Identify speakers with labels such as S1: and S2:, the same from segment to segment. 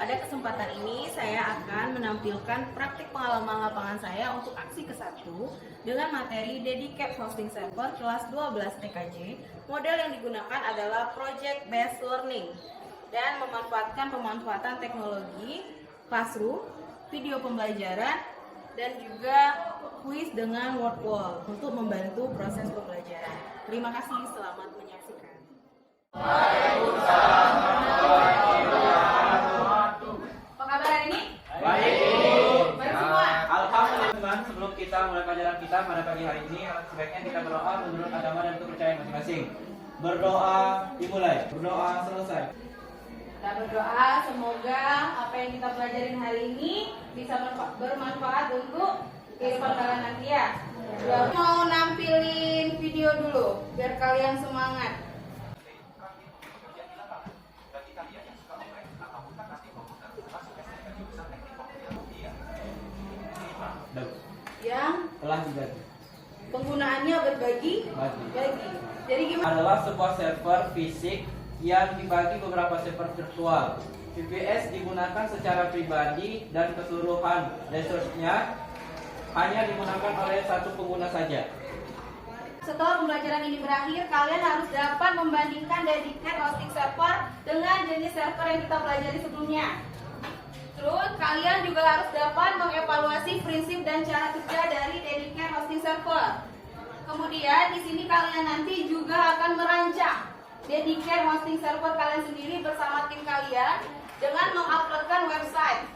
S1: Pada kesempatan ini saya akan menampilkan praktik pengalaman lapangan saya untuk aksi ke-1 dengan materi Dedicated Hosting Server kelas 12 TKJ. Model yang digunakan adalah Project Based Learning dan memanfaatkan pemanfaatan teknologi classroom, video pembelajaran, dan juga kuis dengan word wall untuk membantu proses pembelajaran. Terima kasih, selamat menyaksikan. Apa kabar hari ini?
S2: Baik.
S1: Baik semua.
S2: Alhamdulillah teman, sebelum kita mulai pelajaran kita pada pagi hari ini, sebaiknya kita berdoa menurut agama dan kepercayaan masing-masing. Berdoa dimulai, berdoa selesai.
S1: Kita berdoa semoga apa yang kita pelajarin hari ini bisa bermanfaat untuk kehidupan kalian nanti ya. Mau nampilin video dulu biar kalian semangat. Yang
S2: Telah diganti.
S1: penggunaannya berbagi. Jadi gimana?
S2: Adalah sebuah server fisik yang dibagi beberapa server virtual. VPS digunakan secara pribadi dan keseluruhan resource-nya hanya digunakan oleh satu pengguna saja.
S1: Setelah pembelajaran ini berakhir, kalian harus dapat membandingkan dedicated hosting server dengan jenis server yang kita pelajari sebelumnya. Terus, kalian juga harus dapat mengevaluasi prinsip dan cara kerja dari dedicated hosting server. Kemudian, di sini kalian nanti juga akan merancang dedicated hosting server kalian sendiri bersama tim kalian dengan menguploadkan website.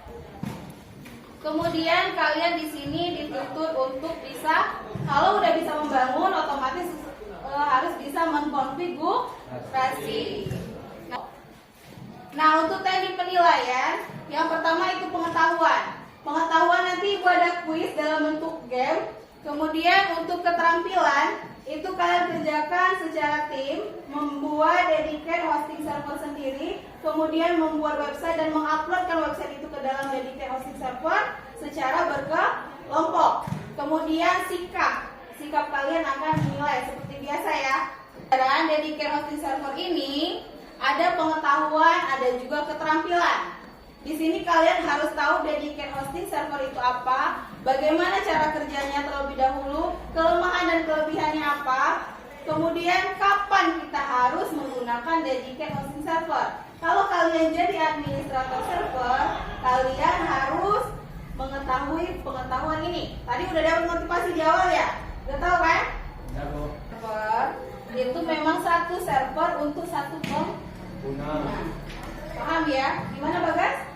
S1: Kemudian kalian di sini dituntut untuk bisa, kalau udah bisa membangun, otomatis harus bisa mengkonfigurasi. Nah, untuk teknik penilaian, yang pertama itu pengetahuan. Pengetahuan nanti ibu ada kuis dalam bentuk game. Kemudian untuk keterampilan, itu kalian kerjakan secara tim, membuat dedicated hosting server sendiri, kemudian membuat website dan menguploadkan website itu ke dalam dedicated hosting server secara berkelompok. Kemudian sikap kalian akan dinilai seperti biasa ya. Dalam dedicated hosting server ini ada pengetahuan, ada juga keterampilan. Di sini kalian harus tahu dedicated hosting server itu apa, bagaimana cara kerjanya terlebih dahulu, kelemahan dan kelebihannya apa, kemudian kapan kita harus menggunakan dedicated hosting server. Kalau kalian jadi administrator server, kalian harus mengetahui pengetahuan ini. Tadi udah dapat motivasi di awal ya? Udah tahu kan? Server itu memang satu server untuk satu pengguna. Paham ya? Gimana Bagas?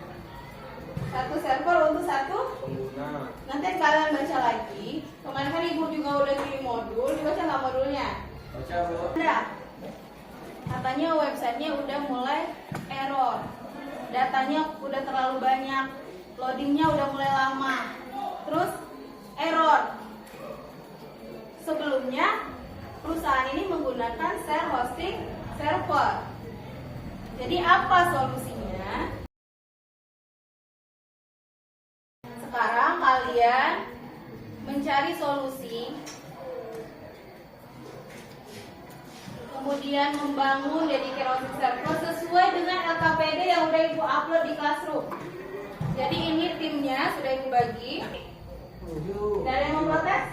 S1: Satu server untuk satu pengguna. Nanti kalian baca lagi. Kemarin kan ibu juga udah kirim modul. Dibaca nggak modulnya?
S2: Baca, Bu.
S1: Udah. Katanya websitenya udah mulai error. Datanya udah terlalu banyak. Loadingnya udah mulai lama. Terus error. Sebelumnya perusahaan ini menggunakan share hosting server. Jadi apa solusinya? Sekarang kalian mencari solusi, kemudian membangun dedicated hosting server sesuai dengan LKPD yang udah ibu upload di classroom. Jadi ini timnya sudah ibu bagi. Tidak ada yang memprotes?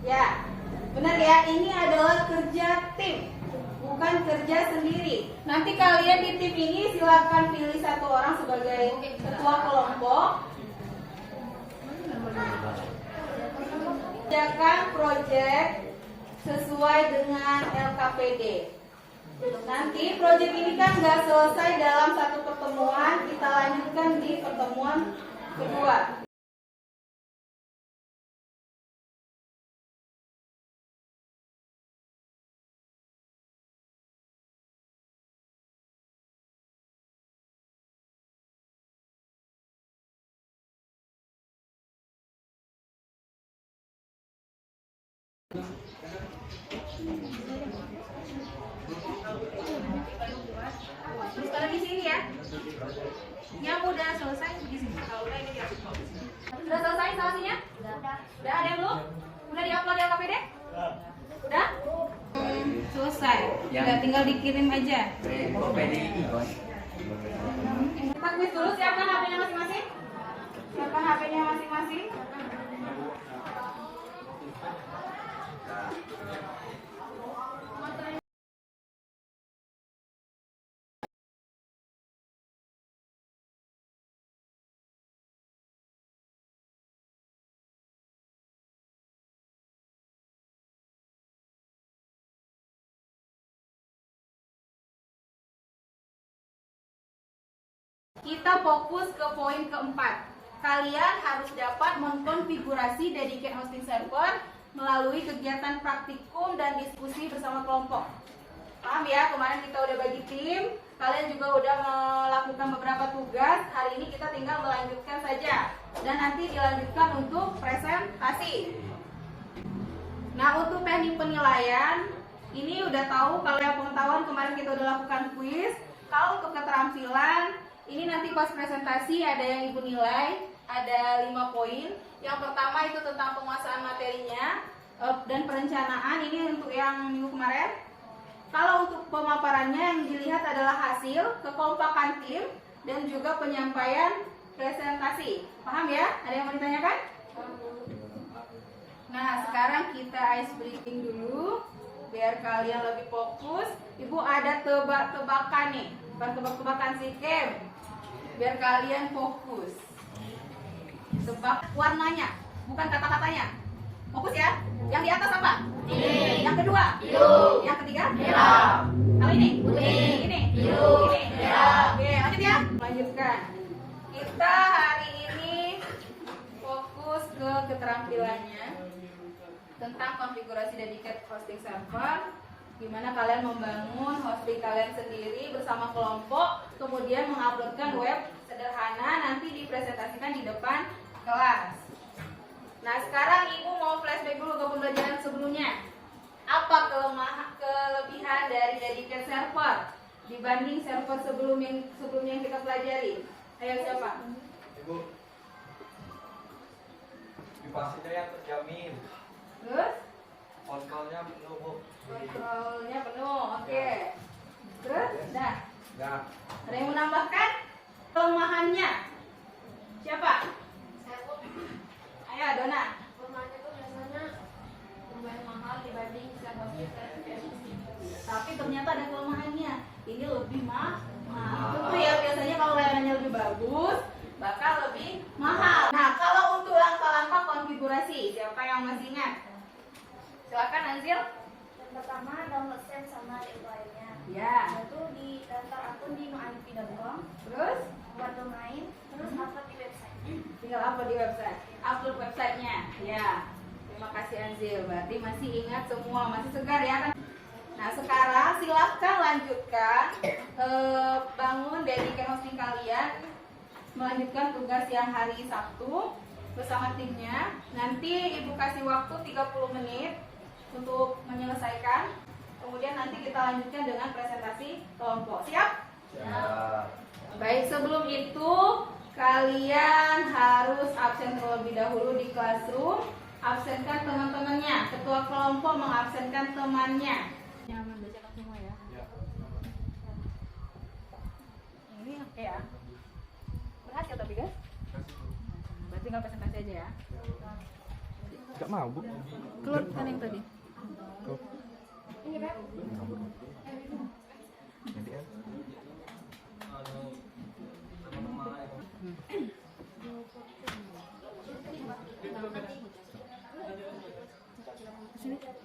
S1: Ya, benar ya. Ini adalah kerja tim, bukan kerja sendiri. Nanti kalian di tim ini silakan pilih satu orang sebagai ketua kelompok. Kerjakan proyek sesuai dengan LKPD. Nanti proyek ini kan nggak selesai dalam satu pertemuan, kita lanjutkan di pertemuan kedua. Terus kalau di sini ya, yang udah selesai di sini. Kalau udah ini dia. Sudah selesai instalasinya? Udah ada yang belum? Udah diupload di LKPD? Udah? Selesai. Tinggal dikirim aja.
S2: PDI, Bos.
S1: Pak kuis dulu. Siapkan HP-nya masing-masing. Siapkan HP-nya masing-masing. Kita fokus ke poin keempat. Kalian harus dapat mengkonfigurasi dedicated hosting server melalui kegiatan praktikum dan diskusi bersama kelompok. Paham ya? Kemarin kita udah bagi tim, kalian juga udah melakukan beberapa tugas. Hari ini kita tinggal melanjutkan saja dan nanti dilanjutkan untuk presentasi. Nah, untuk teknik penilaian ini udah tahu. Kalau yang pengetahuan kemarin kita udah lakukan kuis. Kalau untuk keterampilan ini nanti pas presentasi ada yang ibu nilai, ada 5 poin. Yang pertama itu tentang penguasaan materinya dan perencanaan, ini untuk yang minggu kemarin. Kalau untuk pemaparannya yang dilihat adalah hasil, kekompakan tim, dan juga penyampaian presentasi. Paham ya? Ada yang mau ditanyakan? Nah, sekarang kita ice breaking dulu biar kalian lebih fokus. Ibu ada tebak-tebakan nih, bukan tebak-tebakan sih, Kem. Biar kalian fokus. Tebak warnanya, bukan kata-katanya. Fokus ya. Yang di atas apa? Putih. Yang kedua? Biru. Yang ketiga? Merah. Kalau ini? Putih. Ini? Biru. Ini? Merah. Oke, lanjut ya. Lanjutkan. Kita hari ini fokus ke keterampilannya tentang konfigurasi dedicated hosting server. Gimana kalian membangun hosting kalian sendiri bersama kelompok, kemudian menguploadkan web sederhana, nanti dipresentasikan di depan kelas. Nah, sekarang ibu mau flashback dulu ke pembelajaran sebelumnya. Apa kelebihan dari dedicated server dibanding server sebelumnya yang kita pelajari? Ayo siapa?
S3: Ibu, privasinya yang terjamin.
S1: Terus?
S3: Kontrolnya penuh, Bu.
S1: Kontrolnya penuh, oke. Terus? Dah.
S3: Nah,
S1: Ada yang menambahkan? Kelemahannya siapa? Ayo, Dona.
S4: Kelemahannya tuh biasanya lumayan mahal dibanding server
S1: Tapi ternyata ada kelemahannya. Ini lebih mahal. Tentu ya, biasanya kalau layanannya lebih bagus, bakal lebih mahal. Nah, kalau untuk langkah-langkah konfigurasi, siapa yang masih ingat? Silakan Anzil.
S4: Yang pertama download SEM sama lainnya.
S1: Ya.
S4: Itu di daftar akun di noanpi.com,
S1: Terus
S4: buat domain, terus upload di website.
S1: tinggal upload di website. Upload websitenya. Ya. Terima kasih Anzil. Berarti masih ingat semua, masih segar ya kan? Nah, sekarang silahkan lanjutkan bangun dedicated hosting kalian, melanjutkan tugas yang hari Sabtu bersama timnya. Nanti ibu kasih waktu 30 menit untuk menyelesaikan. Kemudian nanti kita lanjutkan dengan presentasi kelompok. Siap?
S3: ya.
S1: Baik, sebelum itu kalian harus absen terlebih dahulu di classroom. Absenkan teman-temannya. Ketua kelompok mengabsenkan temannya. Jangan membacakan semua ya. Ini oke ya. Berhasil tapi guys. Berarti nggak presentasi aja ya.
S3: Gak mau, Bu.
S1: Keluar kan yang tadi. Ini Beb.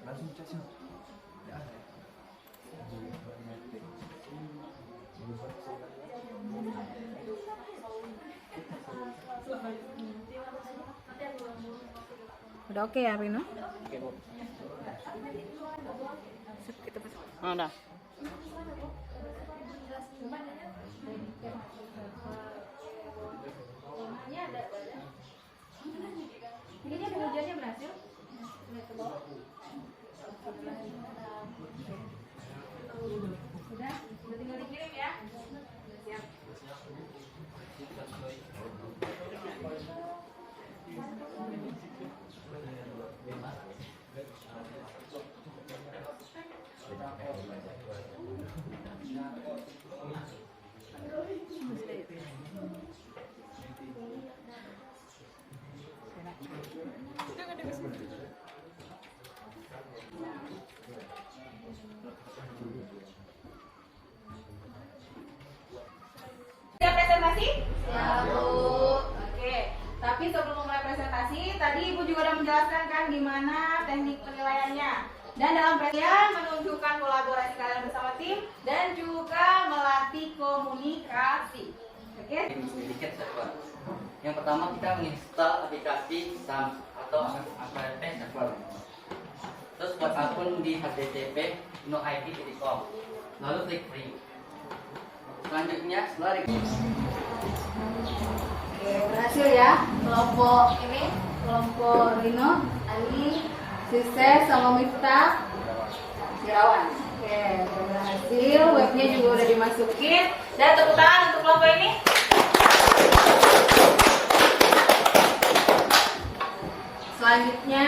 S3: Langsung cek sih.
S1: Udah oke ya, Rino?
S3: Oke, Bu.
S1: Kita pasang.
S2: Oh, udah.
S1: Ini dia pengujiannya berhasil? Sudah tinggal dikirim ya. Siap. Siap, Bu. Oke. Tapi sebelum mulai presentasi, tadi Ibu juga udah menjelaskan kan gimana teknik penilaiannya. Dan dalam penilaian menunjukkan kolaborasi kalian bersama tim dan juga melatih komunikasi. Oke?
S5: Sedikit server. Yang pertama kita menginstal aplikasi SAM atau APP server. Terus buat akun di http://noid.com. Lalu klik free. Selanjutnya setelah
S1: Oke, berhasil ya. Kelompok ini, kelompok Rino, Ani, Sukses sama Miftah, Sirawan. Oke, berhasil. Webnya juga udah dimasukin. Dan tepuk tangan untuk kelompok ini. Selanjutnya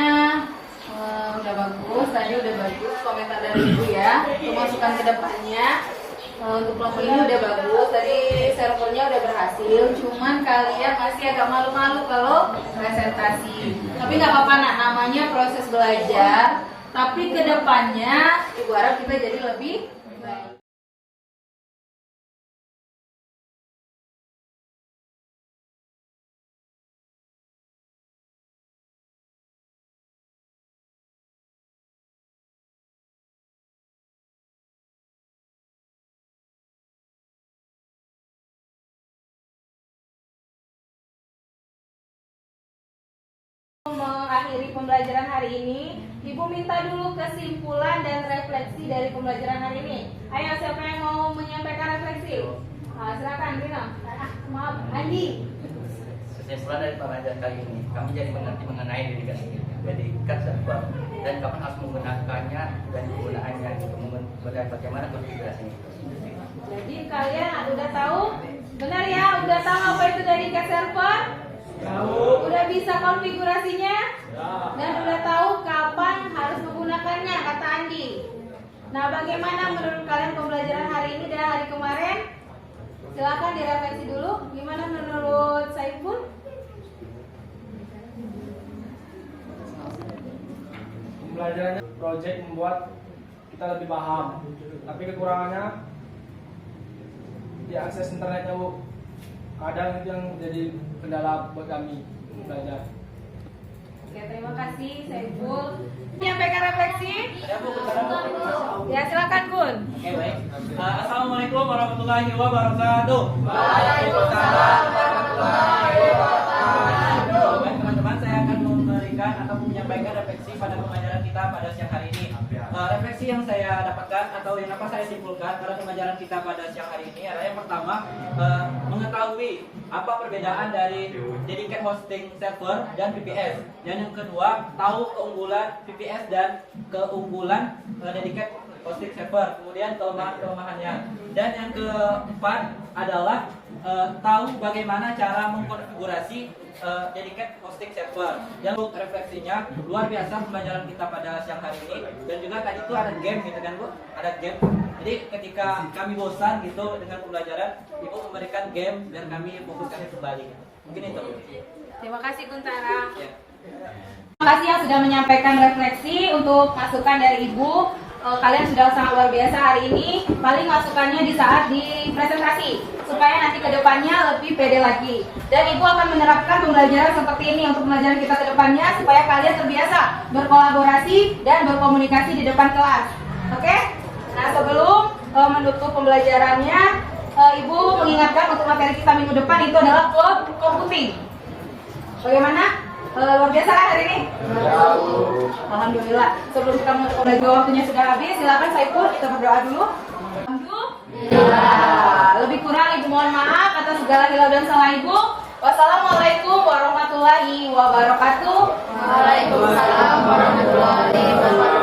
S1: udah bagus, tadi udah bagus komentar dari Ibu ya. Untuk masukan ke depannya. Untuk kelompok ini udah bagus, tadi servernya udah berhasil. Cuman kalian masih agak malu-malu kalau presentasi. Tapi nggak apa-apa, nak, namanya proses belajar. Tapi ke depannya Ibu harap kita jadi lebih baik. Mengakhiri pembelajaran hari ini, Ibu minta dulu kesimpulan dan refleksi dari pembelajaran hari ini. Ayo, siapa yang mau menyampaikan refleksi? Silakan, Rino. Maaf, Andi.
S5: kesimpulan dari pembelajaran kali ini, kami jadi mengerti mengenai dedikat server dan kapan harus menggunakannya dan penggunaannya dan bagaimana konfigurasinya.
S1: Jadi kalian udah tahu? Benar ya? Udah tahu apa itu dedikat server? Tahu. Udah bisa konfigurasinya? Dan udah tahu kapan harus menggunakannya, kata Andi. Nah, bagaimana menurut kalian pembelajaran hari ini dan hari kemarin? Silakan direfleksi dulu. Gimana menurut Saiful?
S6: Pembelajarannya project membuat kita lebih paham, tapi kekurangannya di akses internetnya, Bu. Kadang itu yang jadi kendala buat kami belajar.
S1: Oke, terima kasih Saiful. Menyampaikan refleksi? Ya, silakan Gun.
S2: Oke, baik. Assalamualaikum warahmatullahi wabarakatuh.
S1: Waalaikumsalam warahmatullahi wabarakatuh.
S2: Baik, teman-teman, saya akan memberikan atau menyampaikan refleksi pada pembelajaran kita pada siang hari ini. Refleksi yang saya dapatkan atau yang dapat saya simpulkan pada pembelajaran kita pada siang hari ini adalah yang pertama, mengetahui apa perbedaan dari dedicated hosting server dan VPS. Dan yang kedua, tahu keunggulan VPS dan keunggulan dedicated hosting server, kemudian kelemahan-kelemahannya. Dan yang keempat adalah tahu bagaimana cara mengkonfigurasi dedicated hosting server. Dan untuk refleksinya luar biasa pembelajaran kita pada siang hari ini. Dan juga tadi itu ada game gitu kan, Bu? Ada game. Jadi ketika kami bosan gitu dengan pembelajaran, Ibu memberikan game biar kami fokuskan kembali. Mungkin itu.
S1: Terima kasih Kuntara.
S2: Ya.
S1: Terima kasih yang sudah menyampaikan refleksi untuk masukan dari Ibu. Kalian sudah sangat luar biasa hari ini. Paling masukannya di saat di presentasi supaya nanti kedepannya lebih pede lagi. Dan Ibu akan menerapkan pembelajaran seperti ini untuk pembelajaran kita kedepannya supaya kalian terbiasa berkolaborasi dan berkomunikasi di depan kelas. Oke? Nah, sebelum menutup pembelajarannya, Ibu mengingatkan untuk materi kita minggu depan itu adalah cloud computing. Bagaimana? Luar biasa kan hari ini? Alhamdulillah. Sebelum kita menutup pembelajaran, waktunya sudah habis. Silakan Saiful, kita berdoa dulu. Alhamdulillah. Lebih kurang Ibu mohon maaf atas segala hilau dan salah Ibu. Wassalamualaikum warahmatullahi wabarakatuh.
S4: Waalaikumsalam warahmatullahi wabarakatuh.